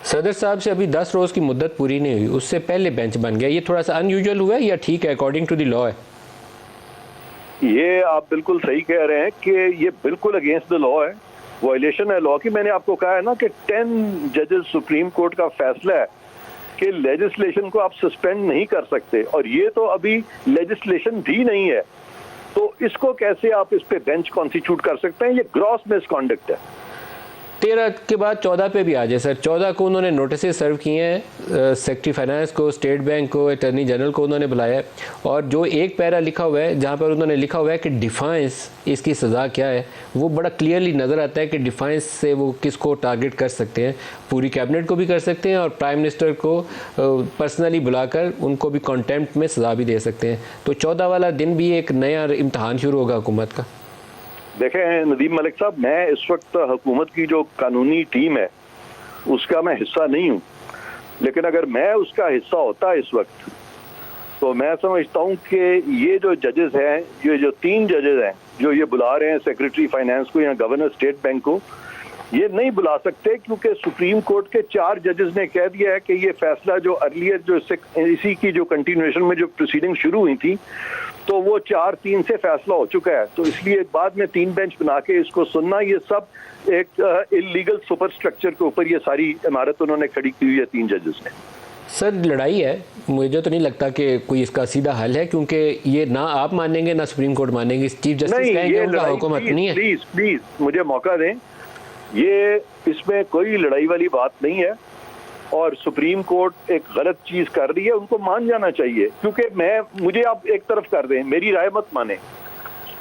सदर साहब से अभी 10 रोज़ की मुद्दत पूरी नहीं हुई, उससे पहले बेंच बन गया। ये थोड़ा सा अनयूजुअल हुआ है या ठीक है अकॉर्डिंग टू द लॉ है? ये आप बिल्कुल सही कह रहे हैं कि ये बिल्कुल अगेंस्ट द लॉ है, वायलेशन है लॉ की। मैंने आपको कहा है ना कि 10 जजेस सुप्रीम कोर्ट का फैसला है कि लेजिस्लेशन को आप सस्पेंड नहीं कर सकते, और ये तो अभी लेजिस्लेशन भी नहीं है, तो इसको कैसे आप इस पे बेंच कॉन्स्टिट्यूट कर सकते हैं? ये ग्रॉस मिसकॉन्डक्ट है। 13 के बाद 14 पे भी आ जाए सर। 14 को उन्होंने नोटिस सर्व किए हैं, सेक्रेटरी फाइनेंस को, स्टेट बैंक को, अटर्नी जनरल को उन्होंने बुलाया है, और जो एक पैरा लिखा हुआ है जहाँ पर उन्होंने लिखा हुआ है कि डिफाइंस इसकी सज़ा क्या है, वो बड़ा क्लियरली नज़र आता है कि डिफाइंस से वो किसको टारगेट कर सकते हैं। पूरी कैबिनेट को भी कर सकते हैं और प्राइम मिनिस्टर को पर्सनली बुलाकर उनको भी कॉन्टेम्प्ट में सज़ा भी दे सकते हैं। तो 14 वाला दिन भी एक नया इम्तहान शुरू होगा हुकूमत का। देखें नदीम मलिक साहब, मैं इस वक्त हुकूमत की जो कानूनी टीम है उसका मैं हिस्सा नहीं हूँ, लेकिन अगर मैं उसका हिस्सा होता इस वक्त तो मैं समझता हूँ कि ये जो जजेस हैं, ये जो 3 जजेस हैं जो ये बुला रहे हैं सेक्रेटरी फाइनेंस को या गवर्नर स्टेट बैंक को, ये नहीं बुला सकते, क्योंकि सुप्रीम कोर्ट के 4 जजेस ने कह दिया है कि ये फैसला जो अर्लियर जो इसी की जो कंटिन्यूएशन में जो प्रोसीडिंग शुरू हुई थी, तो वो 4-3 से फैसला हो चुका है। तो इसलिए बाद में 3 बेंच बना के इसको सुनना, ये सब एक इलीगल सुपर स्ट्रक्चर के ऊपर ये सारी इमारत उन्होंने खड़ी की हुई है 3 जजेस ने। सर लड़ाई है, मुझे तो नहीं लगता कि कोई इसका सीधा हल है, क्योंकि ये ना आप मानेंगे ना सुप्रीम कोर्ट मानेंगे। चीफ जस्टिस कहेंगे उनका हुकूमत नहीं है। प्लीज प्लीज मुझे मौका दें, ये इसमें कोई लड़ाई वाली बात नहीं है, और सुप्रीम कोर्ट एक गलत चीज कर रही है, उनको मान जाना चाहिए। क्योंकि मुझे आप एक तरफ कर दें, मेरी राय मत माने,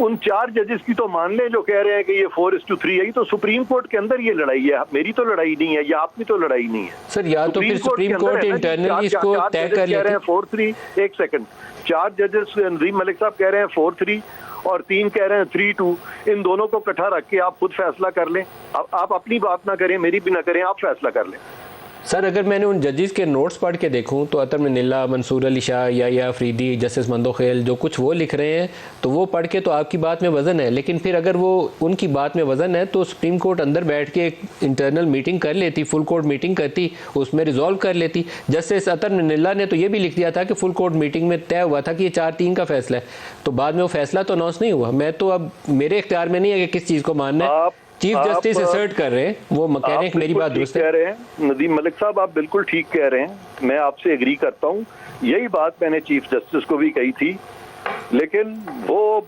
उन 4 जजेस की तो मान लें जो कह रहे हैं कि ये 4:3 है। तो सुप्रीम कोर्ट के अंदर ये लड़ाई है, मेरी तो लड़ाई नहीं है, या आपकी तो लड़ाई नहीं है सर। या तो फिर सुप्रीम कोर्ट इंटरनली इसको तय कर लेते हैं। 4-3 एक सेकंड, 4 जजेस नदीम मलिक साहब कह रहे हैं 4-3 और 3 कह रहे हैं 3-2। इन दोनों को इकट्ठा रख के आप खुद फैसला कर लें। आप अपनी बात ना करें, मेरी भी ना करें, आप फैसला कर लें। सर अगर मैंने उन जजेस के नोट्स पढ़ के देखूं तो अतर मिनिल्ला, मंसूर अली शाह, या अफरीदी, जस्टिस मंदोखेल, जो कुछ वो लिख रहे हैं तो वो पढ़ के तो आपकी बात में वज़न है, लेकिन फिर अगर वो उनकी बात में वज़न है तो सुप्रीम कोर्ट अंदर बैठ के एक इंटरनल मीटिंग कर लेती, फुल कोर्ट मीटिंग करती, उसमें रिजॉल्व कर लेती। जस्टिस अतर मिनिल्ला ने तो ये भी लिख दिया था कि फुल कोर्ट मीटिंग में तय हुआ था कि ये 4-3 का फैसला है, तो बाद में वो फैसला तो अनाउंस नहीं हुआ। मैं तो अब मेरे इख्तियार में नहीं है कि किस चीज़ को मानना है। चीफ जस्टिस असर्ट कर रहे हैं, वो मैकेनिक, मेरी बात दुरुस्त कह रहे हैं नदीम मलिक साहब, आप बिल्कुल ठीक कह रहे हैं, मैं आपसे एग्री करता हूं। यही बात मैंने चीफ जस्टिस को भी कही थी, लेकिन वो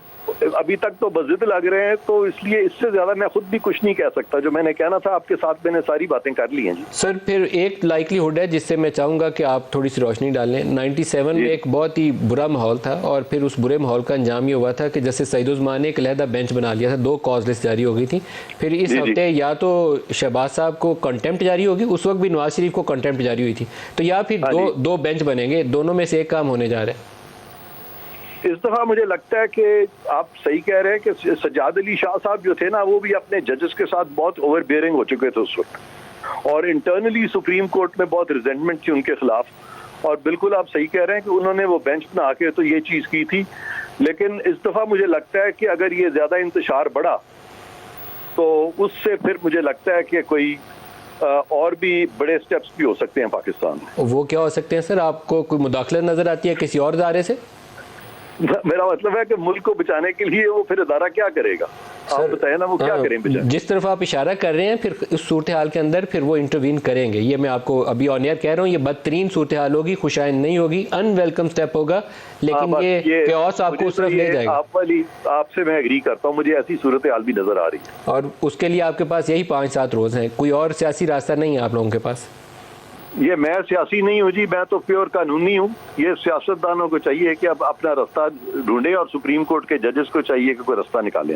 अभी तक तो बज़िद लग रहे हैं, तो इसलिए इससे ज्यादा मैं खुद भी कुछ नहीं कह सकता। जो मैंने कहना था आपके साथ मैंने सारी बातें कर ली हैं जी। सर फिर एक लाइकलीहुड है जिससे मैं चाहूँगा कि आप थोड़ी सी रोशनी डालें। 97 में एक बहुत ही बुरा माहौल था, और फिर उस बुरे माहौल का अंजाम ये हुआ था कि जैसे सईद उस्मान ने एक अलहदा बेंच बना लिया था, 2 कॉज लिस्ट जारी हो गई थी। फिर इस हफ्ते या तो शहबाज साहब को कंटेम्प्ट जारी होगी, उस वक्त भी नवाज शरीफ को कंटेम्प्ट जारी हुई थी, तो या फिर दो बेंच बनेंगे, दोनों में से एक काम होने जा रहा है। इस दफा मुझे लगता है कि आप सही कह रहे हैं कि सज्जाद अली शाह साहब जो थे ना, वो भी अपने जजेस के साथ बहुत ओवर बियरिंग हो चुके थे उस वक्त, और इंटरनली सुप्रीम कोर्ट में बहुत रिजेंटमेंट थी उनके खिलाफ। और बिल्कुल आप सही कह रहे हैं कि उन्होंने वो बेंच बना के तो ये चीज की थी, लेकिन इस दफा मुझे लगता है कि अगर ये ज्यादा इंतशार बढ़ा तो उससे फिर मुझे लगता है कि कोई और भी बड़े स्टेप्स भी हो सकते हैं पाकिस्तान में। वो क्या हो सकते हैं सर? आपको कोई मुदाखलत नजर आती है किसी और इदारे से? मेरा मतलब है कि मुल्क को बचाने के लिए वो फिर अदारा क्या करेगा, आप बताए ना, वो क्या करें बेचारे। जिस तरफ आप इशारा कर रहे हैं, फिर इस सूरत हाल के अंदर फिर वो इंटरवीन करेंगे। ये मैं आपको अभी ऑन एयर कह रहा हूँ, ये बदतरीन सूरत हाल होगी, खुशाइन नहीं होगी, अनवेलकम स्टेप होगा, लेकिन ये केओस आपको उस तरफ ले जाएगा। आपसे मैं एग्री करता हूँ, मुझे ऐसी सूरत हाल भी नजर आ रही है, और उसके लिए आपके पास यही 5-7 रोज हैं, कोई और सियासी रास्ता नहीं है आप लोगों के पास। ये मैं सियासी नहीं हूँ जी, मैं तो प्योर कानूनी हूँ। ये सियासतदानों को चाहिए कि अब अपना रास्ता ढूंढे, और सुप्रीम कोर्ट के जजेस को चाहिए कि कोई रास्ता निकालें।